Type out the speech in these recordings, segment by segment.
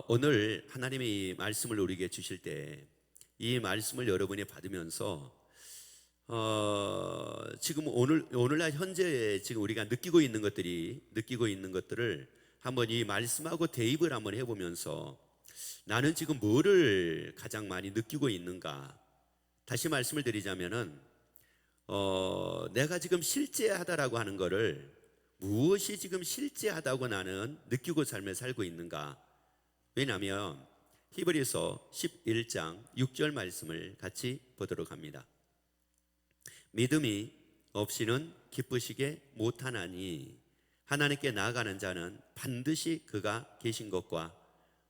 오늘 하나님이 이 말씀을 우리에게 주실 때 이 말씀을 여러분이 받으면서 지금 오늘날 현재 지금 우리가 느끼고 있는 것들을 한번 이 말씀하고 대입을 한번 해보면서 나는 지금 뭐를 가장 많이 느끼고 있는가. 다시 말씀을 드리자면은 내가 지금 실제하다라고 하는 거를 무엇이 지금 실제하다고 나는 느끼고 삶을 살고 있는가. 왜냐하면 히브리서 11장 6절 말씀을 같이 보도록 합니다. 믿음이 없이는 기쁘시게 못하나니 하나님께 나아가는 자는 반드시 그가 계신 것과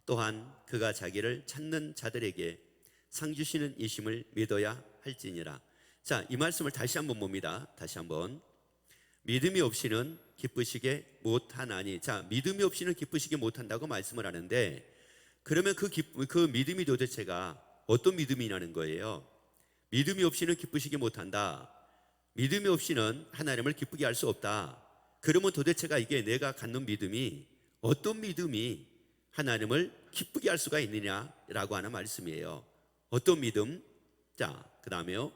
또한 그가 자기를 찾는 자들에게 상 주시는 이심을 믿어야 할지니라. 자, 이 말씀을 다시 한번 봅니다. 다시 한번. 믿음이 없이는 기쁘시게 못하나니. 자, 믿음이 없이는 기쁘시게 못한다고 말씀을 하는데, 그러면 그 믿음이 도대체가 어떤 믿음이냐는 거예요. 믿음이 없이는 기쁘시게 못한다. 믿음이 없이는 하나님을 기쁘게 할 수 없다. 그러면 도대체가 이게 내가 갖는 믿음이 어떤 믿음이 하나님을 기쁘게 할 수가 있느냐라고 하는 말씀이에요. 어떤 믿음? 자, 그 다음에요.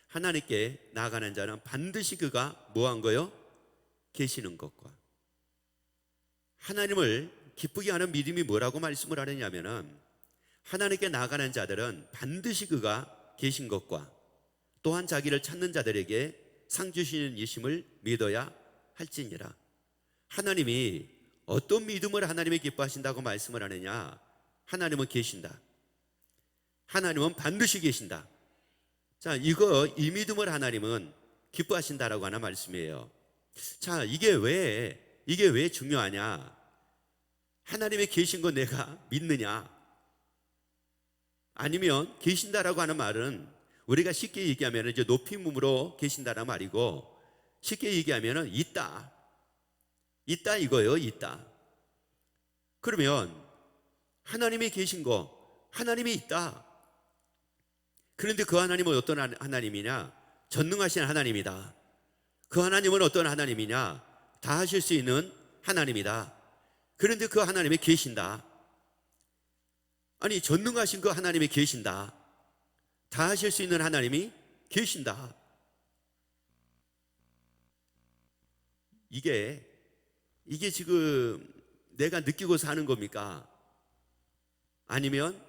하나님께 나아가는 자는 반드시 그가 뭐한 거요? 계시는 것과. 하나님을 기쁘게 하는 믿음이 뭐라고 말씀을 하느냐면은, 하나님께 나아가는 자들은 반드시 그가 계신 것과 또한 자기를 찾는 자들에게 상 주시는 이심을 믿어야 할지니라. 하나님이 어떤 믿음을 하나님이 기뻐하신다고 말씀을 하느냐? 하나님은 계신다. 하나님은 반드시 계신다. 자, 이 믿음을 하나님은 기뻐하신다라고 하는 말씀이에요. 자, 이게 왜 중요하냐? 하나님이 계신 거 내가 믿느냐? 아니면 계신다라고 하는 말은 우리가 쉽게 얘기하면 이제 높임으로 계신다라는 말이고, 쉽게 얘기하면 있다 이거예요. 있다. 그러면 하나님이 계신 거, 하나님이 있다. 그런데 그 하나님은 어떤 하나님이냐? 전능하신 하나님이다. 그 하나님은 어떤 하나님이냐? 다 하실 수 있는 하나님이다. 그런데 그 하나님이 계신다. 아니, 전능하신 그 하나님이 계신다. 다 하실 수 있는 하나님이 계신다. 이게 지금 내가 느끼고 사는 겁니까? 아니면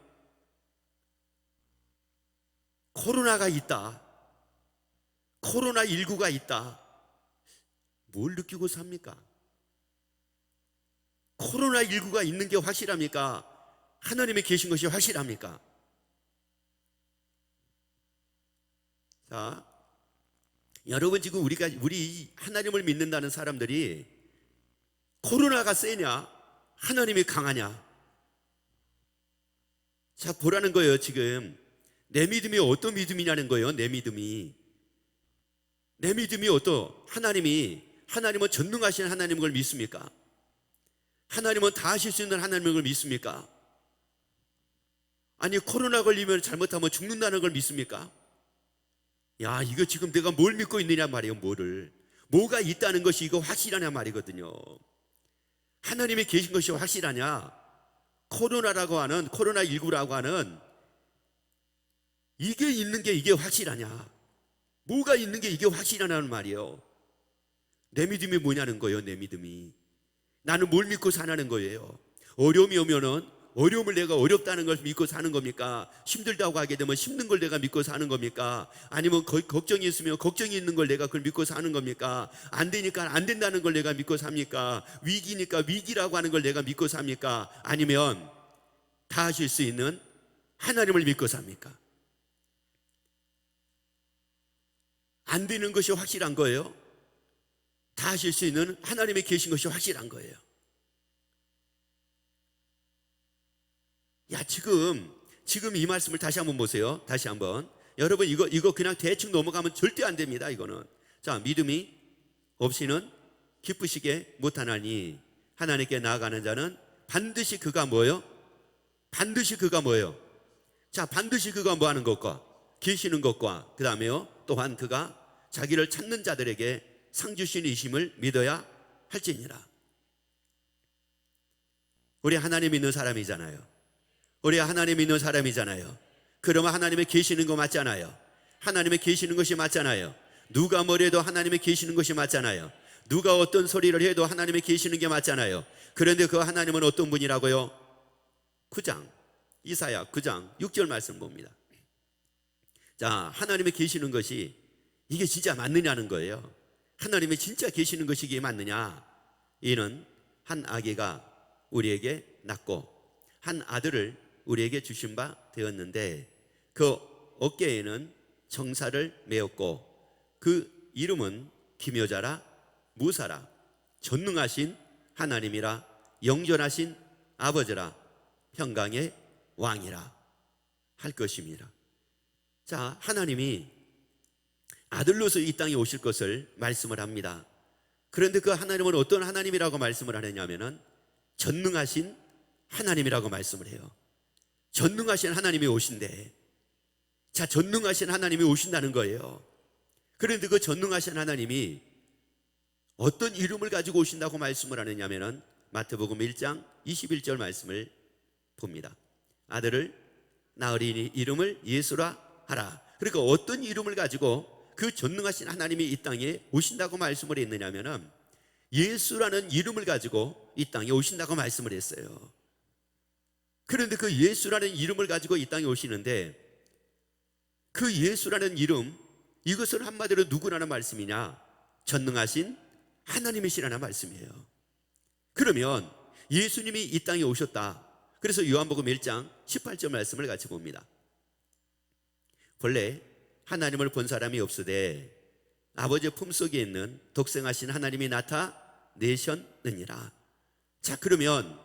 코로나가 있다, 코로나19가 있다, 뭘 느끼고 삽니까? 코로나19가 있는 게 확실합니까? 하나님이 계신 것이 확실합니까? 자, 여러분, 지금 우리 하나님을 믿는다는 사람들이 코로나가 세냐, 하나님이 강하냐? 자, 보라는 거예요. 지금 내 믿음이 어떤 믿음이냐는 거예요. 내 믿음이 하나님은 전능하신 하나님인 걸 믿습니까? 하나님은 다 하실 수 있는 하나님인 걸 믿습니까? 아니, 코로나 걸리면 잘못하면 죽는다는 걸 믿습니까? 야, 이거 지금 내가 뭘 믿고 있느냐 말이에요. 뭐가 있다는 것이 이거 확실하냐 말이거든요. 하나님이 계신 것이 확실하냐? 코로나19라고 하는 이게 있는 게 이게 확실하냐? 뭐가 있는 게 이게 확실하냐는 말이에요. 내 믿음이 뭐냐는 거예요. 내 믿음이. 나는 뭘 믿고 사냐는 거예요. 어려움이 오면은 어려움을 내가 어렵다는 걸 믿고 사는 겁니까? 힘들다고 하게 되면 힘든 걸 내가 믿고 사는 겁니까? 아니면 걱정이 있으면 걱정이 있는 걸 내가 그걸 믿고 사는 겁니까? 안 되니까 안 된다는 걸 내가 믿고 삽니까? 위기니까 위기라고 하는 걸 내가 믿고 삽니까? 아니면 다 하실 수 있는 하나님을 믿고 삽니까? 안 되는 것이 확실한 거예요. 다 하실 수 있는 하나님이 계신 것이 확실한 거예요. 야, 지금 이 말씀을 다시 한번 보세요. 다시 한번. 여러분, 이거 그냥 대충 넘어가면 절대 안 됩니다. 이거는. 자, 믿음이 없이는 기쁘시게 못하나니 하나님께 나아가는 자는 반드시 그가 뭐예요? 반드시 그가 뭐예요? 자, 반드시 그가 뭐 하는 것과 계시는 것과 그 다음에요, 또한 그가 자기를 찾는 자들에게 상 주시는 이심을 믿어야 할지니라. 우리 하나님 믿는 사람이잖아요. 우리 하나님 믿는 사람이잖아요. 그러면 하나님의 계시는 거 맞잖아요. 하나님의 계시는 것이 맞잖아요. 누가 뭐래도 하나님의 계시는 것이 맞잖아요. 누가 어떤 소리를 해도 하나님의 계시는 게 맞잖아요. 그런데 그 하나님은 어떤 분이라고요? 9장 이사야 9장 6절 말씀 봅니다. 자, 하나님의 계시는 것이 이게 진짜 맞느냐는 거예요. 하나님의 진짜 계시는 것이 이게 맞느냐? 이는 한 아기가 우리에게 낳고 한 아들을 우리에게 주신 바 되었는데 그 어깨에는 청사를 메었고 그 이름은 기묘자라 무사라 전능하신 하나님이라 영존하신 아버지라 평강의 왕이라 할 것입니다. 자, 하나님이 아들로서 이 땅에 오실 것을 말씀을 합니다. 그런데 그 하나님은 어떤 하나님이라고 말씀을 하느냐면은 전능하신 하나님이라고 말씀을 해요. 전능하신 하나님이 오신대. 자, 전능하신 하나님이 오신다는 거예요. 그런데 그 전능하신 하나님이 어떤 이름을 가지고 오신다고 말씀을 하느냐면은 마태복음 1장 21절 말씀을 봅니다. 아들을 낳으리니 이름을 예수라 하라. 그러니까 어떤 이름을 가지고 그 전능하신 하나님이 이 땅에 오신다고 말씀을 했느냐면은 예수라는 이름을 가지고 이 땅에 오신다고 말씀을 했어요. 그런데 그 예수라는 이름을 가지고 이 땅에 오시는데 그 예수라는 이름, 이것을 한마디로 누구라는 말씀이냐? 전능하신 하나님이시라는 말씀이에요. 그러면 예수님이 이 땅에 오셨다. 그래서 요한복음 1장 18절 말씀을 같이 봅니다. 본래 하나님을 본 사람이 없으되 아버지의 품속에 있는 독생하신 하나님이 나타내셨느니라. 자, 그러면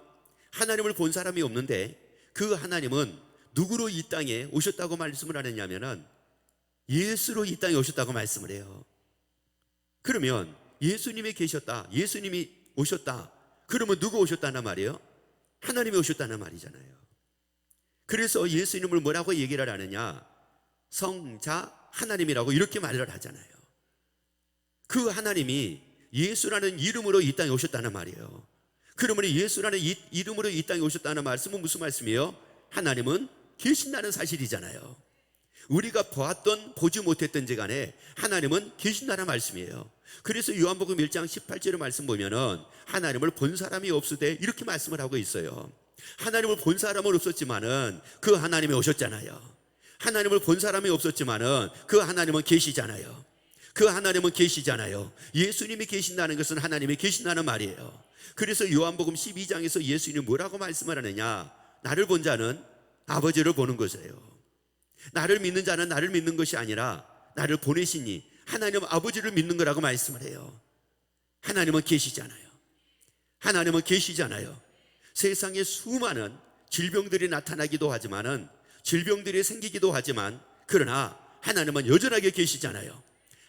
하나님을 본 사람이 없는데 그 하나님은 누구로 이 땅에 오셨다고 말씀을 하느냐면은 예수로 이 땅에 오셨다고 말씀을 해요. 그러면 예수님이 계셨다, 예수님이 오셨다, 그러면 누구 오셨다는 말이에요? 하나님이 오셨다는 말이잖아요. 그래서 예수님을 뭐라고 얘기를 하느냐? 성자 하나님이라고 이렇게 말을 하잖아요. 그 하나님이 예수라는 이름으로 이 땅에 오셨다는 말이에요. 그러면 예수라는 이름으로 이 땅에 오셨다는 말씀은 무슨 말씀이에요? 하나님은 계신다는 사실이잖아요. 우리가 보았던 보지 못했던지 간에 하나님은 계신다는 말씀이에요. 그래서 요한복음 1장 18절의 말씀 보면은 하나님을 본 사람이 없으되 이렇게 말씀을 하고 있어요. 하나님을 본 사람은 없었지만은 그 하나님이 오셨잖아요. 하나님을 본 사람이 없었지만은 그 하나님은 계시잖아요. 그 하나님은 계시잖아요. 예수님이 계신다는 것은 하나님이 계신다는 말이에요. 그래서 요한복음 12장에서 예수님이 뭐라고 말씀을 하느냐? 나를 본 자는 아버지를 보는 것이에요. 나를 믿는 자는 나를 믿는 것이 아니라 나를 보내시니 하나님 아버지를 믿는 거라고 말씀을 해요. 하나님은 계시잖아요. 하나님은 계시잖아요. 세상에 수많은 질병들이 나타나기도 하지만은 질병들이 생기기도 하지만 그러나 하나님은 여전하게 계시잖아요.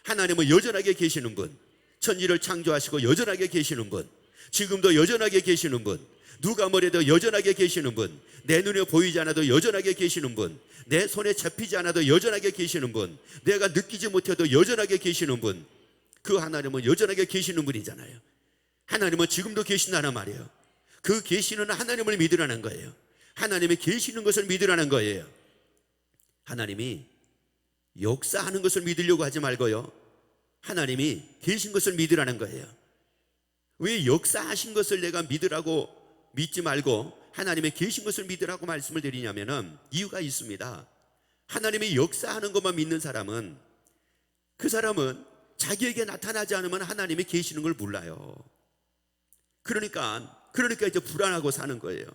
하나님은 여전하게 계시는 분, 천지를 창조하시고 여전하게 계시는 분, 지금도 여전하게 계시는 분, 누가 뭐래도 여전하게 계시는 분, 내 눈에 보이지 않아도 여전하게 계시는 분, 내 손에 잡히지 않아도 여전하게 계시는 분, 내가 느끼지 못해도 여전하게 계시는 분, 그 하나님은 여전하게 계시는 분이잖아요. 하나님은 지금도 계신다는 말이에요. 그 계시는 하나님을 믿으라는 거예요. 하나님이 계시는 것을 믿으라는 거예요. 하나님이 역사하는 것을 믿으려고 하지 말고요, 하나님이 계신 것을 믿으라는 거예요. 왜 역사하신 것을 내가 믿지 말고 하나님의 계신 것을 믿으라고 말씀을 드리냐면은 이유가 있습니다. 하나님이 역사하는 것만 믿는 사람은 그 사람은 자기에게 나타나지 않으면 하나님이 계시는 걸 몰라요. 그러니까 이제 불안하고 사는 거예요.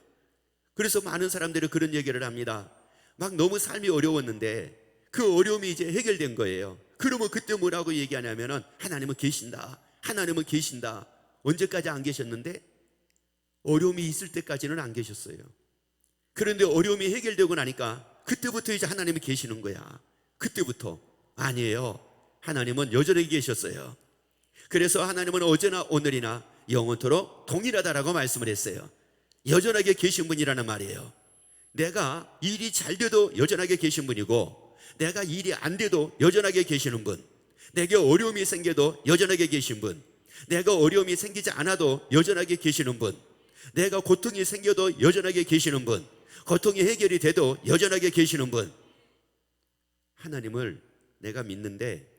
그래서 많은 사람들이 그런 얘기를 합니다. 막 너무 삶이 어려웠는데 그 어려움이 이제 해결된 거예요. 그러면 그때 뭐라고 얘기하냐면은 하나님은 계신다. 하나님은 계신다. 언제까지 안 계셨는데? 어려움이 있을 때까지는 안 계셨어요. 그런데 어려움이 해결되고 나니까 그때부터 이제 하나님이 계시는 거야. 그때부터. 아니에요. 하나님은 여전히 계셨어요. 그래서 하나님은 어제나 오늘이나 영원토록 동일하다라고 말씀을 했어요. 여전하게 계신 분이라는 말이에요. 내가 일이 잘 돼도 여전하게 계신 분이고, 내가 일이 안 돼도 여전하게 계시는 분, 내게 어려움이 생겨도 여전하게 계신 분, 내가 어려움이 생기지 않아도 여전하게 계시는 분, 내가 고통이 생겨도 여전하게 계시는 분, 고통이 해결이 돼도 여전하게 계시는 분, 하나님을 내가 믿는데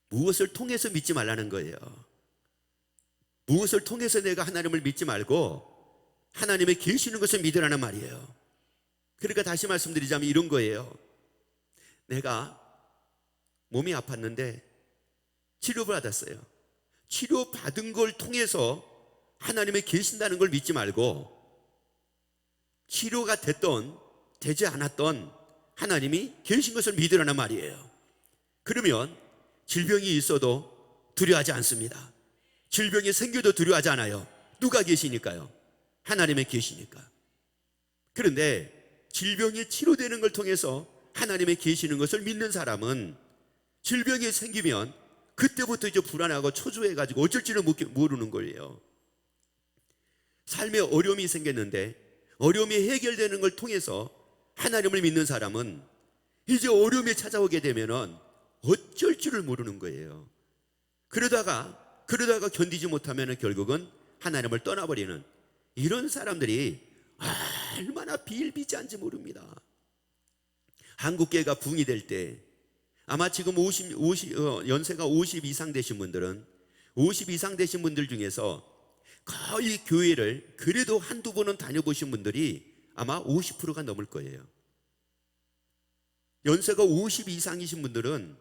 무엇을 통해서 믿지 말라는 거예요. 무엇을 통해서 내가 하나님을 믿지 말고 하나님의 계시는 것을 믿으라는 말이에요. 그러니까 다시 말씀드리자면 이런 거예요. 내가 몸이 아팠는데 치료받았어요. 치료받은 걸 통해서 하나님의 계신다는 걸 믿지 말고 치료가 됐던 되지 않았던 하나님이 계신 것을 믿으라는 말이에요. 그러면 질병이 있어도 두려워하지 않습니다. 질병이 생겨도 두려워하지 않아요. 누가 계시니까요? 하나님의 계시니까. 그런데 질병이 치료되는 걸 통해서 하나님의 계시는 것을 믿는 사람은 질병이 생기면 그때부터 이제 불안하고 초조해가지고 어쩔 줄을 모르는 거예요. 삶에 어려움이 생겼는데 어려움이 해결되는 걸 통해서 하나님을 믿는 사람은 이제 어려움이 찾아오게 되면은 어쩔 줄을 모르는 거예요. 그러다가 견디지 못하면 결국은 하나님을 떠나버리는 이런 사람들이 얼마나 비일비재한지 모릅니다. 한국교회가 붕이 될 때 아마 지금 연세가 50 이상 되신 분들은 50 이상 되신 분들 중에서 거의 교회를 그래도 한두 번은 다녀보신 분들이 아마 50%가 넘을 거예요. 연세가 50 이상이신 분들은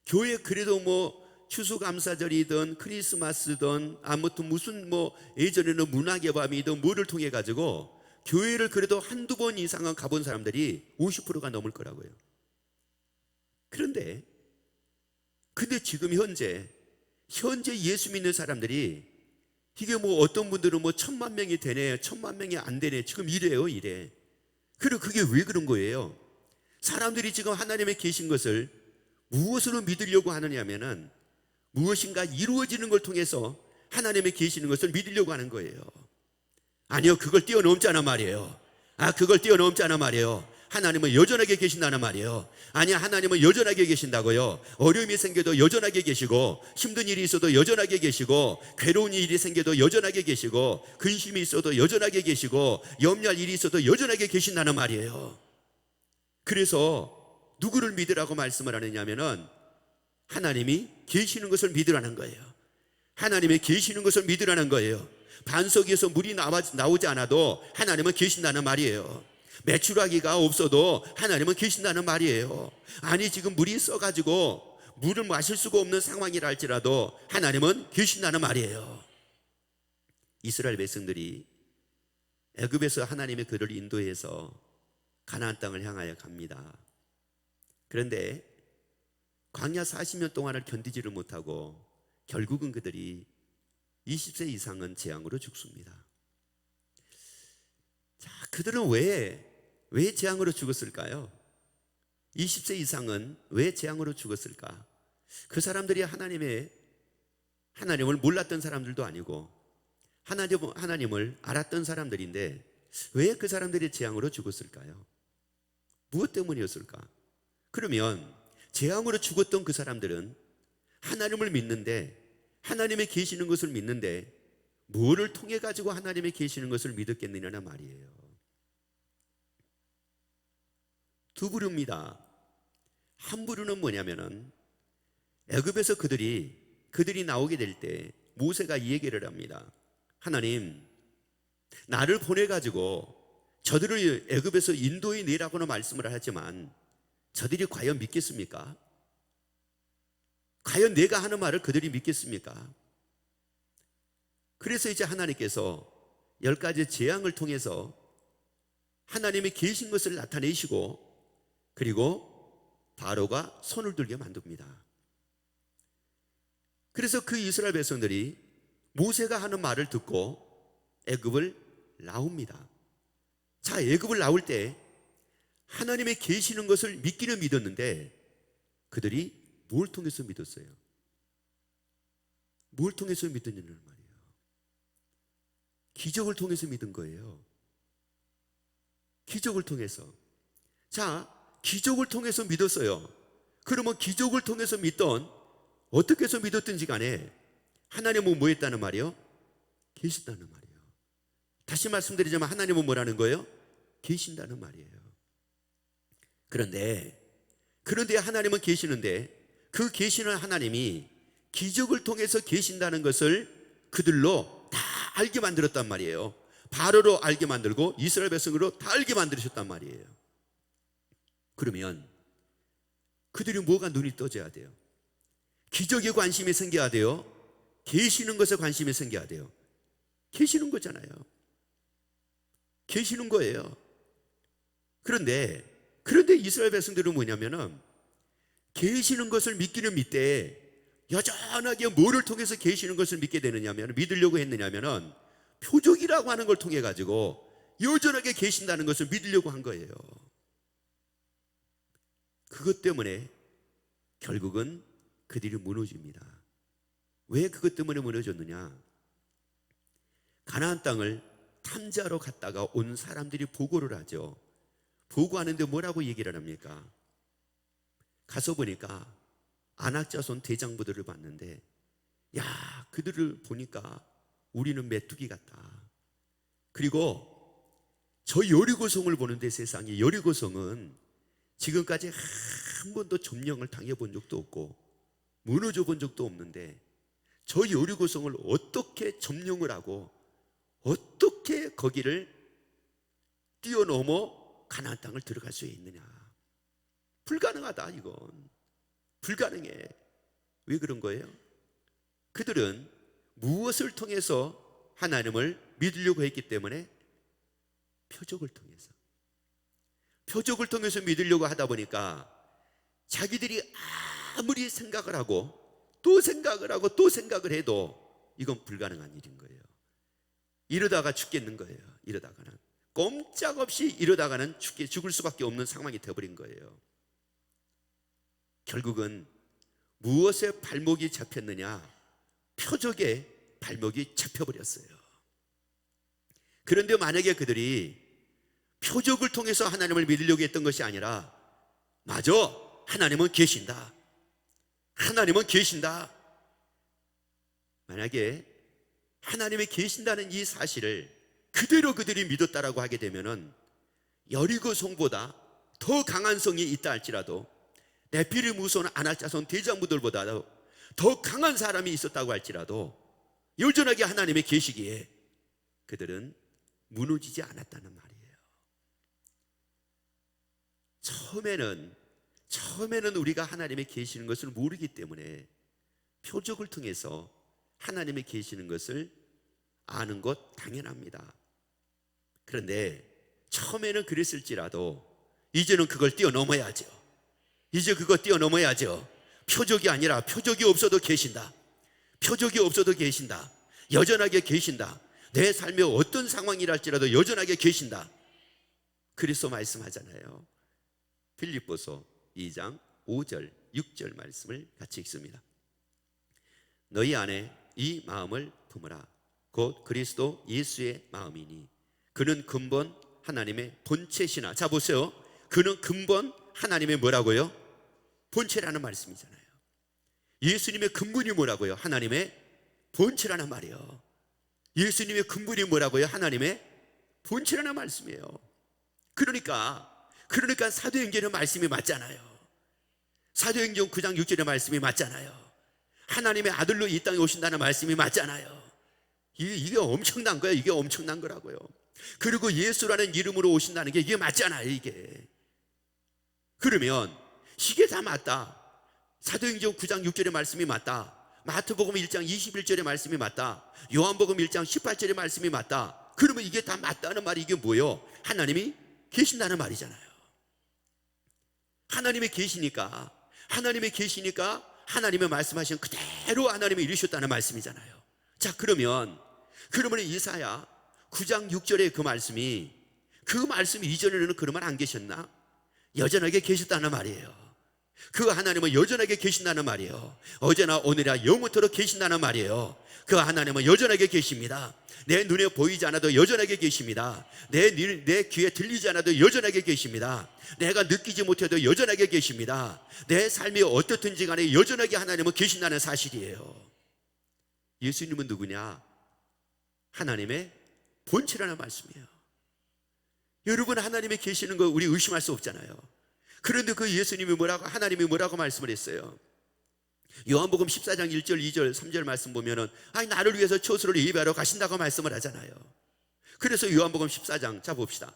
교회 그래도 추수감사절이든 크리스마스든 아무튼 무슨 예전에는 문학의 밤이든 뭐를 통해 가지고 교회를 그래도 한두 번 이상은 가본 사람들이 50%가 넘을 거라고요. 그런데 지금 현재 예수 믿는 사람들이 이게 어떤 분들은 1,000만 명이 되네, 1,000만 명이 안 되네, 지금 이래요. 그리고 그게 왜 그런 거예요? 사람들이 지금 하나님의 계신 것을 무엇으로 믿으려고 하느냐면은 무엇인가 이루어지는 걸 통해서 하나님의 계시는 것을 믿으려고 하는 거예요. 아니요, 그걸 뛰어넘잖아 말이에요. 그걸 뛰어넘잖아 말이에요. 하나님은 여전하게 계신다는 말이에요. 아니야, 하나님은 여전하게 계신다고요. 어려움이 생겨도 여전하게 계시고, 힘든 일이 있어도 여전하게 계시고, 괴로운 일이 생겨도 여전하게 계시고, 근심이 있어도 여전하게 계시고, 염려할 일이 있어도 여전하게 계신다는 말이에요. 그래서 누구를 믿으라고 말씀을 하느냐면은 하나님이 계시는 것을 믿으라는 거예요. 하나님의 계시는 것을 믿으라는 거예요. 반석에서 물이 나오지 않아도 하나님은 계신다는 말이에요. 메추라기가 없어도 하나님은 계신다는 말이에요. 아니, 지금 물이 써가지고 물을 마실 수가 없는 상황이라 할지라도 하나님은 계신다는 말이에요. 이스라엘 백성들이 애굽에서 하나님의 그를 인도해서 가나안 땅을 향하여 갑니다. 그런데 광야 40년 동안을 견디지를 못하고 결국은 그들이 20세 이상은 재앙으로 죽습니다. 자, 그들은 왜 재앙으로 죽었을까요? 20세 이상은 왜 재앙으로 죽었을까? 그 사람들이 하나님을 몰랐던 사람들도 아니고 하나님을 알았던 사람들인데 왜 그 사람들이 재앙으로 죽었을까요? 무엇 때문이었을까? 그러면 재앙으로 죽었던 그 사람들은 하나님을 믿는데, 하나님의 계시는 것을 믿는데 뭐를 통해 가지고 하나님의 계시는 것을 믿었겠느냐는 말이에요. 두 부류입니다. 한 부류는 뭐냐면은 애굽에서 그들이 나오게 될 때 모세가 이 얘기를 합니다. 하나님, 나를 보내 가지고 저들을 애굽에서 인도해 내라고는 말씀을 하지만 저들이 과연 믿겠습니까? 과연 내가 하는 말을 그들이 믿겠습니까? 그래서 이제 하나님께서 10가지 재앙을 통해서 하나님이 계신 것을 나타내시고, 그리고 바로가 손을 들게 만듭니다. 그래서 그 이스라엘 백성들이 모세가 하는 말을 듣고 애굽을 나옵니다. 자, 애굽을 나올 때 하나님의 계시는 것을 믿기는 믿었는데 그들이 뭘 통해서 믿었어요? 뭘 통해서 믿었냐는 말이에요. 기적을 통해서 믿은 거예요. 기적을 통해서. 자, 기적을 통해서 믿었어요. 그러면 기적을 통해서 믿던, 어떻게 해서 믿었든지 간에 하나님은 뭐 했다는 말이에요? 계셨다는 말이에요. 다시 말씀드리자면 하나님은 뭐라는 거예요? 계신다는 말이에요. 그런데 하나님은 계시는데 그 계시는 하나님이 기적을 통해서 계신다는 것을 그들로 다 알게 만들었단 말이에요. 바로로 알게 만들고 이스라엘 백성으로 다 알게 만들으셨단 말이에요. 그러면 그들이 뭐가 눈이 떠져야 돼요? 기적에 관심이 생겨야 돼요? 계시는 것에 관심이 생겨야 돼요? 계시는 거잖아요. 계시는 거예요. 그런데 이스라엘 백성들은 뭐냐면은 계시는 것을 믿기는 믿되 여전하게 뭐를 통해서 계시는 것을 믿게 되느냐면, 믿으려고 했느냐면은 표적이라고 하는 걸 통해 가지고 여전하게 계신다는 것을 믿으려고 한 거예요. 그것 때문에 결국은 그들이 무너집니다. 왜 그것 때문에 무너졌느냐? 가나안 땅을 탐지하러 갔다가 온 사람들이 보고를 하죠. 보고하는데 뭐라고 얘기를 합니까? 가서 보니까 아낙자손 대장부들을 봤는데, 야, 그들을 보니까 우리는 메뚜기 같다. 그리고 저 여리고성을 보는데, 세상에 여리고성은 지금까지 한 번도 점령을 당해본 적도 없고 무너져 본 적도 없는데, 저 여리고성을 어떻게 점령을 하고 어떻게 거기를 뛰어넘어 가나안 땅을 들어갈 수 있느냐? 불가능하다. 이건 불가능해. 왜 그런 거예요? 그들은 무엇을 통해서 하나님을 믿으려고 했기 때문에 표적을 통해서 믿으려고 하다 보니까 자기들이 아무리 생각을 하고 또 생각을 해도 이건 불가능한 일인 거예요. 이러다가 죽겠는 거예요. 이러다가는 꼼짝없이 이러다가는 죽을 수밖에 없는 상황이 되어버린 거예요. 결국은 무엇에 발목이 잡혔느냐? 표적에 발목이 잡혀버렸어요. 그런데 만약에 그들이 표적을 통해서 하나님을 믿으려고 했던 것이 아니라, 맞아, 하나님은 계신다, 만약에 하나님이 계신다는 이 사실을 그대로 그들이 믿었다라고 하게 되면은 여리고 성보다 더 강한 성이 있다 할지라도, 네피림 후손 아낙자손 대장부들보다 더 강한 사람이 있었다고 할지라도 여전하게 하나님의 계시기에 그들은 무너지지 않았다는 말이에요. 처음에는 우리가 하나님의 계시는 것을 모르기 때문에 표적을 통해서 하나님의 계시는 것을 아는 것 당연합니다. 그런데 처음에는 그랬을지라도 이제는 그걸 뛰어넘어야죠. 표적이 아니라 표적이 없어도 계신다. 여전하게 계신다. 내 삶에 어떤 상황이랄지라도 여전하게 계신다. 그래서 말씀하잖아요. 빌립보서 2장 5절 6절 말씀을 같이 읽습니다. 너희 안에 이 마음을 품으라. 곧 그리스도 예수의 마음이니 그는 근본 하나님의 본체시나. 자 보세요. 그는 근본 하나님의 뭐라고요? 본체라는 말씀이잖아요. 예수님의 근본이 뭐라고요? 하나님의 본체라는 말이에요. 예수님의 근본이 뭐라고요? 하나님의 본체라는 말씀이에요. 그러니까 사도행전의 말씀이 맞잖아요. 사도행전 9장 6절의 말씀이 맞잖아요. 하나님의 아들로 이 땅에 오신다는 말씀이 맞잖아요. 이게 엄청난 거예요. 이게 엄청난 거라고요. 그리고 예수라는 이름으로 오신다는 게 이게 맞잖아요. 이게. 그러면 이게 다 맞다. 사도행전 9장 6절의 말씀이 맞다. 마태복음 1장 21절의 말씀이 맞다. 요한복음 1장 18절의 말씀이 맞다. 그러면 이게 다 맞다는 말이 이게 뭐예요? 하나님이 계신다는 말이잖아요. 하나님이 계시니까 하나님의 말씀하신 그대로 하나님이 이루셨다는 말씀이잖아요. 자, 그러면 이사야 9장 6절의 그 말씀이 이전에는 그러면 안 계셨나? 여전하게 계셨다는 말이에요. 그 하나님은 여전하게 계신다는 말이에요. 어제나 오늘이나 영원토록 계신다는 말이에요. 그 하나님은 여전하게 계십니다. 내 눈에 보이지 않아도 여전하게 계십니다. 내 귀에 들리지 않아도 여전하게 계십니다. 내가 느끼지 못해도 여전하게 계십니다. 내 삶이 어떻든지 간에 여전하게 하나님은 계신다는 사실이에요. 예수님은 누구냐? 하나님의 본체라는 말씀이에요. 여러분, 하나님이 계시는 거 우리 의심할 수 없잖아요. 그런데 그 예수님이 뭐라고, 하나님이 뭐라고 말씀을 했어요? 요한복음 14장 1절 2절 3절 말씀 보면은 아니 나를 위해서 초소를 예비하러 가신다고 말씀을 하잖아요. 그래서 요한복음 14장 자 봅시다.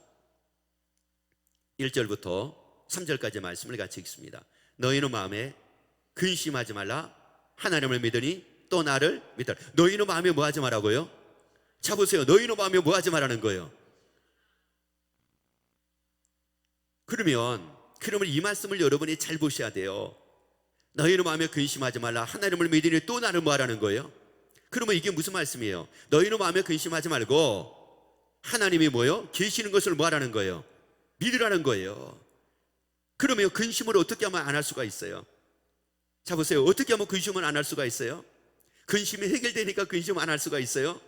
1절부터 3절까지 말씀을 같이 읽습니다. 너희는 마음에 근심하지 말라. 하나님을 믿으니 또 나를 믿으라. 너희는 마음에 뭐 하지 말라고요? 자 보세요. 너희는 마음에 뭐 하지 말라는 거예요? 그러면 이 말씀을 여러분이 잘 보셔야 돼요. 너희는 마음에 근심하지 말라. 하나님을 믿으니 또 나를 뭐 하라는 거예요? 그러면 이게 무슨 말씀이에요? 너희는 마음에 근심하지 말고 하나님이 뭐요? 계시는 것을 뭐 하라는 거예요? 믿으라는 거예요. 그러면 근심을 어떻게 하면 안 할 수가 있어요? 자 보세요. 어떻게 하면 근심을 안 할 수가 있어요? 근심이 해결되니까 근심 안 할 수가 있어요?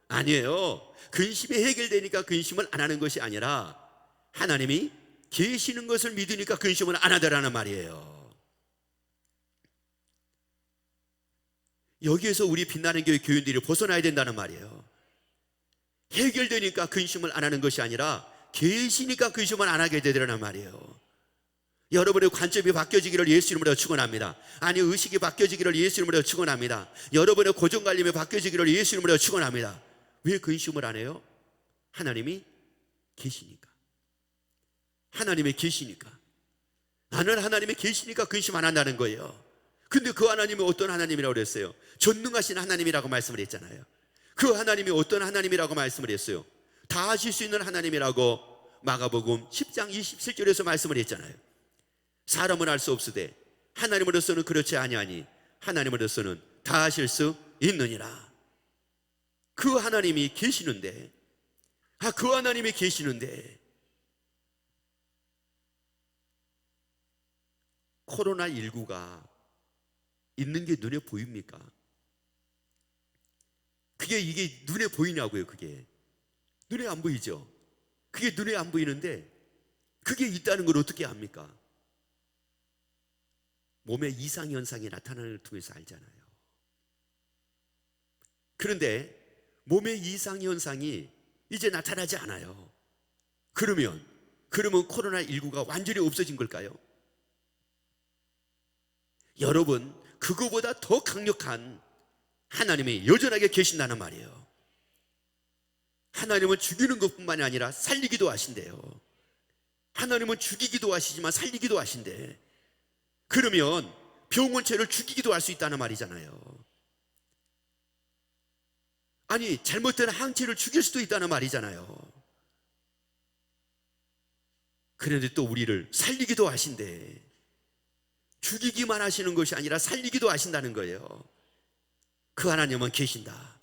아니에요. 근심이 해결되니까 근심을 안 하는 것이 아니라 하나님이 계시는 것을 믿으니까 근심을 안 하더라는 말이에요. 여기에서 우리 빛나는 교회 교인들이 벗어나야 된다는 말이에요. 해결되니까 근심을 안 하는 것이 아니라 계시니까 근심을 안 하게 되더라는 말이에요. 여러분의 관점이 바뀌어지기를 예수 이름으로 축원합니다. 아니 의식이 바뀌어지기를 예수 이름으로 축원합니다. 여러분의 고정관념이 바뀌어지기를 예수 이름으로 축원합니다. 왜 근심을 안 해요? 하나님이 계시니까. 하나님이 계시니까. 나는 하나님이 계시니까 근심 안 한다는 거예요. 근데 그 하나님이 어떤 하나님이라고 그랬어요? 전능하신 하나님이라고 말씀을 했잖아요. 그 하나님이 어떤 하나님이라고 말씀을 했어요? 다 하실 수 있는 하나님이라고 마가복음 10장 27절에서 말씀을 했잖아요. 사람은 알 수 없으되 하나님으로서는 그렇지 아니하니 하나님으로서는 다 하실 수 있느니라. 그 하나님이 계시는데, 그 하나님이 계시는데 코로나19가 있는 게 눈에 보입니까? 이게 눈에 보이냐고요. 그게 눈에 안 보이죠. 그게 눈에 안 보이는데 그게 있다는 걸 어떻게 압니까? 몸에 이상현상이 나타나는 걸 통해서 알잖아요. 그런데 몸의 이상현상이 이제 나타나지 않아요. 그러면 코로나19가 완전히 없어진 걸까요? 여러분, 그거보다 더 강력한 하나님이 여전하게 계신다는 말이에요. 하나님은 죽이는 것뿐만이 아니라 살리기도 하신대요. 하나님은 죽이기도 하시지만 살리기도 하신대. 그러면 병원체를 죽이기도 할 수 있다는 말이잖아요. 아니 잘못된 항체를 죽일 수도 있다는 말이잖아요. 그런데 또 우리를 살리기도 하신대. 죽이기만 하시는 것이 아니라 살리기도 하신다는 거예요. 그 하나님은 계신다.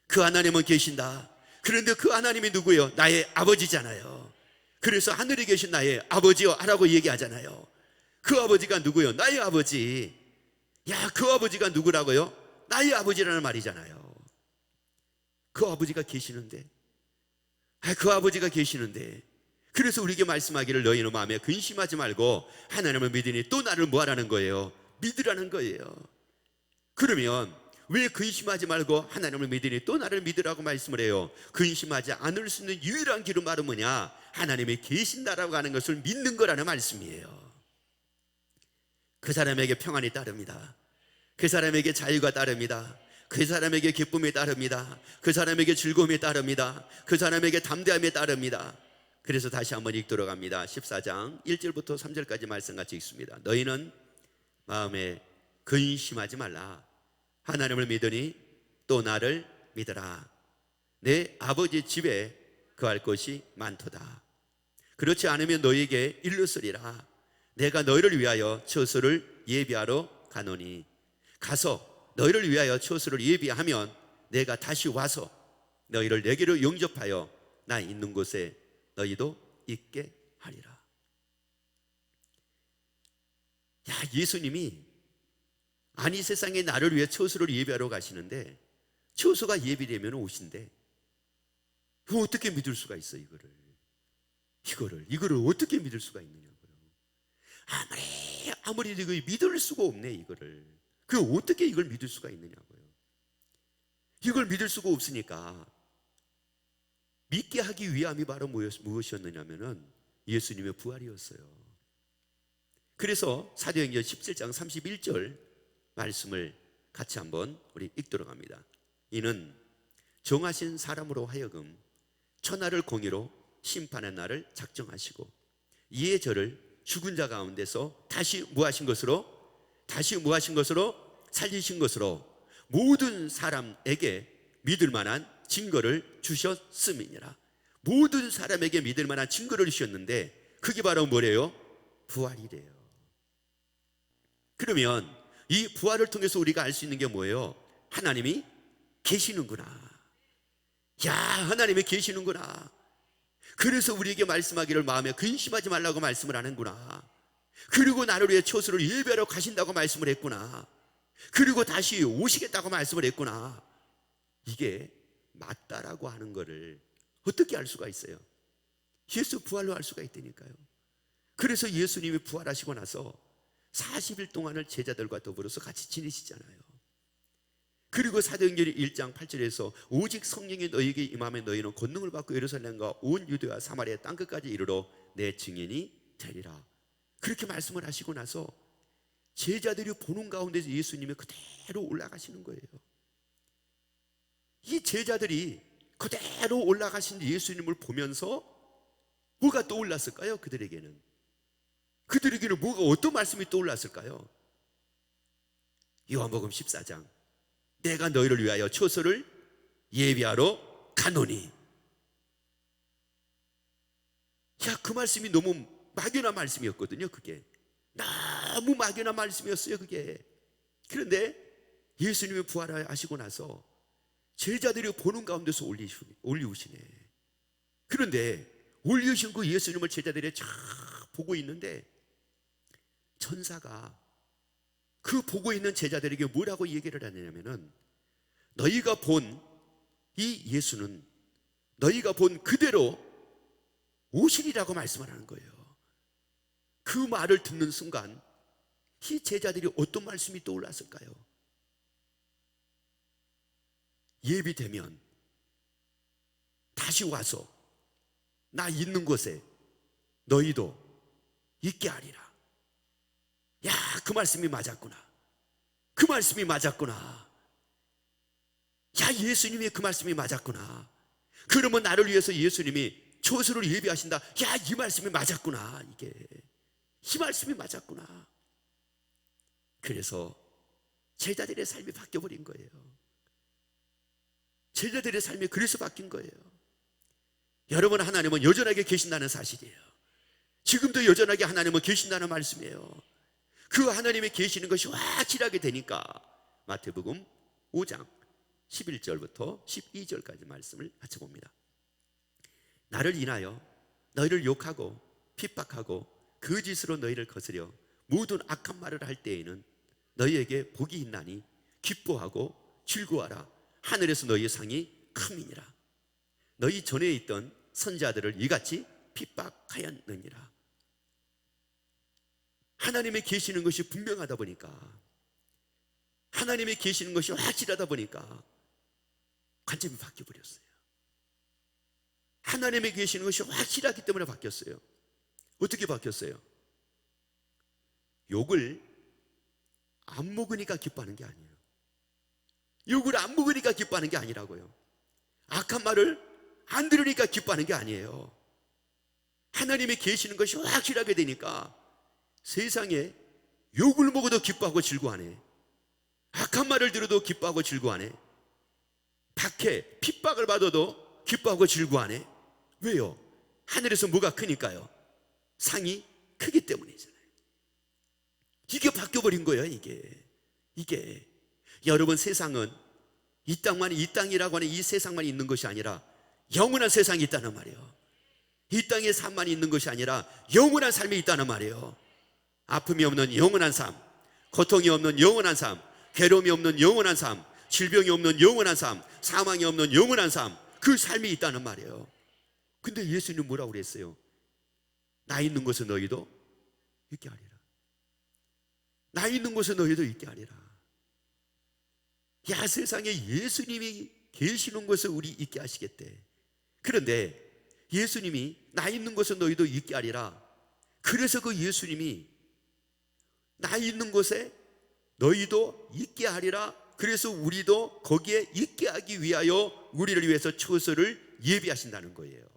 그 하나님은 계신다. 그런데 그 하나님이 누구예요? 나의 아버지잖아요. 그래서 하늘에 계신 나의 아버지요 하라고 얘기하잖아요. 그 아버지가 누구예요? 나의 아버지. 야, 그 아버지가 누구라고요? 나의 아버지라는 말이잖아요. 그 아버지가 계시는데, 그 아버지가 계시는데, 그래서 우리에게 말씀하기를 너희는 마음에 근심하지 말고 하나님을 믿으니 또 나를 뭐 하라는 거예요? 믿으라는 거예요. 그러면 왜 근심하지 말고 하나님을 믿으니 또 나를 믿으라고 말씀을 해요? 근심하지 않을 수 있는 유일한 길은 바로 뭐냐? 하나님이 계신다라고 하는 것을 믿는 거라는 말씀이에요. 그 사람에게 평안이 따릅니다. 그 사람에게 자유가 따릅니다. 그 사람에게 기쁨이 따릅니다. 그 사람에게 즐거움이 따릅니다. 그 사람에게 담대함이 따릅니다. 그래서 다시 한번 읽도록 합니다. 14장 1절부터 3절까지 말씀 같이 읽습니다. 너희는 마음에 근심하지 말라. 하나님을 믿으니 또 나를 믿으라. 내 아버지 집에 거할 것이 많도다. 그렇지 않으면 너희에게 일렀으리라. 내가 너희를 위하여 처소를 예비하러 가노니 가서 너희를 위하여 처소를 예비하면 내가 다시 와서 너희를 내게로 영접하여 나 있는 곳에 너희도 있게 하리라. 예수님이 아니 세상에 나를 위해 처소를 예비하러 가시는데 처소가 예비되면 오신대. 그럼 어떻게 믿을 수가 있어? 이거를 어떻게 믿을 수가 있느냐고요. 아무리 믿을 수가 없네. 이거를 어떻게 이걸 믿을 수가 있느냐고요. 이걸 믿을 수가 없으니까 믿게 하기 위함이 바로 무엇이었느냐면은 예수님의 부활이었어요. 그래서 사도행전 17장 31절 말씀을 같이 한번 우리 읽도록 합니다. 이는 정하신 사람으로 하여금 천하를 공의로 심판의 날을 작정하시고 이에 저를 죽은 자 가운데서 다시 무하신 것으로 살리신 것으로 모든 사람에게 믿을 만한 증거를 주셨음이니라. 모든 사람에게 믿을 만한 증거를 주셨는데 그게 바로 뭐래요? 부활이래요. 그러면 이 부활을 통해서 우리가 알 수 있는 게 뭐예요? 하나님이 계시는구나. 야, 하나님이 계시는구나. 그래서 우리에게 말씀하기를 마음에 근심하지 말라고 말씀을 하는구나. 그리고 나를 위해 초소를 예배하러 가신다고 말씀을 했구나. 그리고 다시 오시겠다고 말씀을 했구나. 이게 맞다라고 하는 거를 어떻게 알 수가 있어요? 예수 부활로 알 수가 있다니까요. 그래서 예수님이 부활하시고 나서 40일 동안을 제자들과 더불어서 같이 지내시잖아요. 그리고 사도행전 1장 8절에서 오직 성령이 너희에게 임하면 너희는 권능을 받고 예루살렘과 온 유대와 사마리아 땅끝까지 이르러 내 증인이 되리라. 그렇게 말씀을 하시고 나서 제자들이 보는 가운데서 예수님이 그대로 올라가시는 거예요. 이 제자들이 그대로 올라가신 예수님을 보면서 뭐가 떠올랐을까요? 그들에게는 뭐가 어떤 말씀이 떠올랐을까요? 요한복음 14장 내가 너희를 위하여 초소를 예비하러 가노니. 야, 그 말씀이 너무 막연한 말씀이었거든요. 그게 너무 막연한 말씀이었어요. 그게. 그런데 예수님이 부활하시고 나서 제자들이 보는 가운데서 올리우시네. 그런데 올리우신 그 예수님을 제자들이 쫙 보고 있는데 천사가 그 보고 있는 제자들에게 뭐라고 얘기를 하냐면은 너희가 본 이 예수는 너희가 본 그대로 오시리라고 말씀을 하는 거예요. 그 말을 듣는 순간 이 제자들이 어떤 말씀이 떠올랐을까요? 예비되면 다시 와서 나 있는 곳에 너희도 있게 하리라. 야, 그 말씀이 맞았구나. 그 말씀이 맞았구나. 야, 예수님이 그 말씀이 맞았구나. 그러면 나를 위해서 예수님이 초소를 예비하신다. 야, 이 말씀이 맞았구나. 이 말씀이 맞았구나. 그래서 제자들의 삶이 바뀌어버린 거예요. 제자들의 삶이 그래서 바뀐 거예요. 여러분, 하나님은 여전하게 계신다는 사실이에요. 지금도 여전하게 하나님은 계신다는 말씀이에요. 그 하나님이 계시는 것이 확실하게 되니까 마태복음 5장 11절부터 12절까지 말씀을 같이 봅니다. 나를 인하여 너희를 욕하고 핍박하고 거짓으로 너희를 거스려 모든 악한 말을 할 때에는 너희에게 복이 있나니 기뻐하고 즐거워하라. 하늘에서 너희의 상이 큼이니라. 너희 전에 있던 선자들을 이같이 핍박하였느니라. 하나님이 계시는 것이 분명하다 보니까, 하나님이 계시는 것이 확실하다 보니까 관점이 바뀌어버렸어요. 하나님이 계시는 것이 확실하기 때문에 바뀌었어요. 어떻게 바뀌었어요? 욕을 안 먹으니까 기뻐하는 게 아니에요. 욕을 안 먹으니까 기뻐하는 게 아니라고요. 악한 말을 안 들으니까 기뻐하는 게 아니에요. 하나님이 계시는 것이 확실하게 되니까 세상에 욕을 먹어도 기뻐하고 즐거워하네. 악한 말을 들어도 기뻐하고 즐거워하네. 박해, 핍박을 받아도 기뻐하고 즐거워하네. 왜요? 하늘에서 뭐가 크니까요. 상이 크기 때문이잖아요. 이게 바뀌어버린 거예요. 이게 여러분, 세상은 이 땅이라고 하는 이 세상만 있는 것이 아니라 영원한 세상이 있다는 말이에요. 이 땅의 삶만 있는 것이 아니라 영원한 삶이 있다는 말이에요. 아픔이 없는 영원한 삶, 고통이 없는 영원한 삶, 괴로움이 없는 영원한 삶, 질병이 없는 영원한 삶, 사망이 없는 영원한 삶, 그 삶이 있다는 말이에요. 근데 예수님은 뭐라고 그랬어요? 나 있는 곳에 너희도 있게 하리라. 나 있는 곳에 너희도 있게 하리라. 야, 세상에 예수님이 계시는 곳에 우리 있게 하시겠대. 그런데 예수님이 나 있는 곳에 너희도 있게 하리라. 그래서 그 예수님이 나 있는 곳에 너희도 있게 하리라. 그래서 우리도 거기에 있게 하기 위하여 우리를 위해서 처소를 예비하신다는 거예요.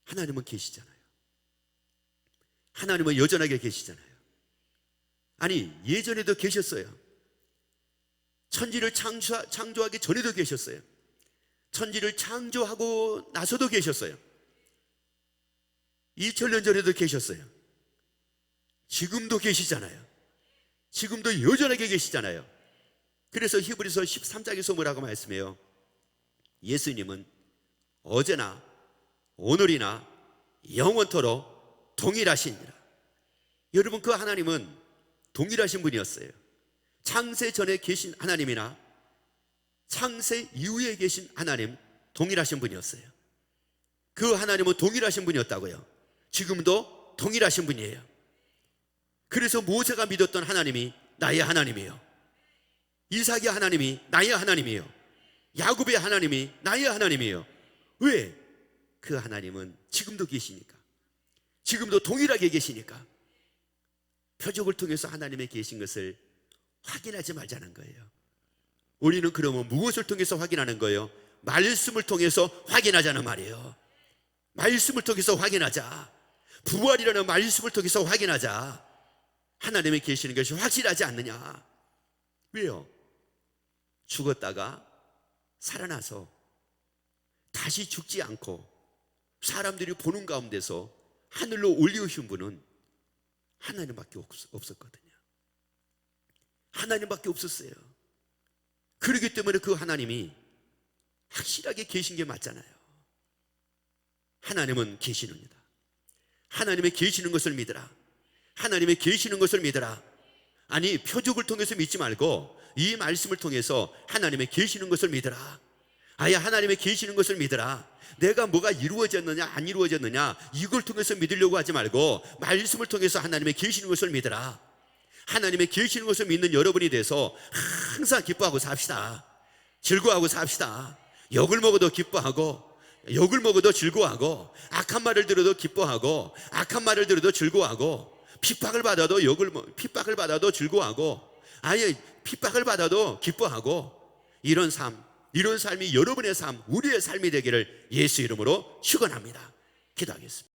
하나님은 계시잖아요. 하나님은 여전하게 계시잖아요. 아니, 예전에도 계셨어요. 천지를 창조하기 전에도 계셨어요. 천지를 창조하고 나서도 계셨어요. 2000년 전에도 계셨어요. 지금도 계시잖아요. 지금도 여전하게 계시잖아요. 그래서 히브리서 13장에서 뭐라고 말씀해요? 예수님은 어제나 오늘이나 영원토록 동일하시니라. 여러분, 그 하나님은 동일하신 분이었어요. 창세 전에 계신 하나님이나 창세 이후에 계신 하나님, 동일하신 분이었어요. 그 하나님은 동일하신 분이었다고요. 지금도 동일하신 분이에요. 그래서 모세가 믿었던 하나님이 나의 하나님이에요. 이삭의 하나님이 나의 하나님이에요. 야곱의 하나님이 나의 하나님이에요. 왜? 그 하나님은 지금도 계시니까. 지금도 동일하게 계시니까. 표적을 통해서 하나님의 계신 것을 확인하지 말자는 거예요. 우리는 그러면 무엇을 통해서 확인하는 거예요? 말씀을 통해서 확인하자는 말이에요. 말씀을 통해서 확인하자. 부활이라는 말씀을 통해서 확인하자. 하나님의 계시는 것이 확실하지 않느냐? 왜요? 죽었다가 살아나서 다시 죽지 않고 사람들이 보는 가운데서 하늘로 올리우신 분은 하나님밖에 없었거든요. 하나님밖에 없었어요. 그렇기 때문에 그 하나님이 확실하게 계신 게 맞잖아요. 하나님은 계시느니라. 하나님의 계시는 것을 믿으라. 하나님의 계시는 것을 믿으라. 아니, 표적을 통해서 믿지 말고 이 말씀을 통해서 하나님의 계시는 것을 믿으라. 아예 하나님의 계시는 것을 믿으라. 내가 뭐가 이루어졌느냐 안 이루어졌느냐 이걸 통해서 믿으려고 하지 말고 말씀을 통해서 하나님의 계시는 것을 믿으라. 하나님의 계시는 것을 믿는 여러분이 돼서 항상 기뻐하고 삽시다. 즐거워하고 삽시다. 욕을 먹어도 기뻐하고, 욕을 먹어도 즐거워하고, 악한 말을 들어도 기뻐하고, 악한 말을 들어도 즐거워하고, 핍박을 받아도 핍박을 받아도 즐거워하고, 아예 핍박을 받아도 기뻐하고, 이런 삶이 여러분의 삶, 우리의 삶이 되기를 예수 이름으로 축원합니다. 기도하겠습니다.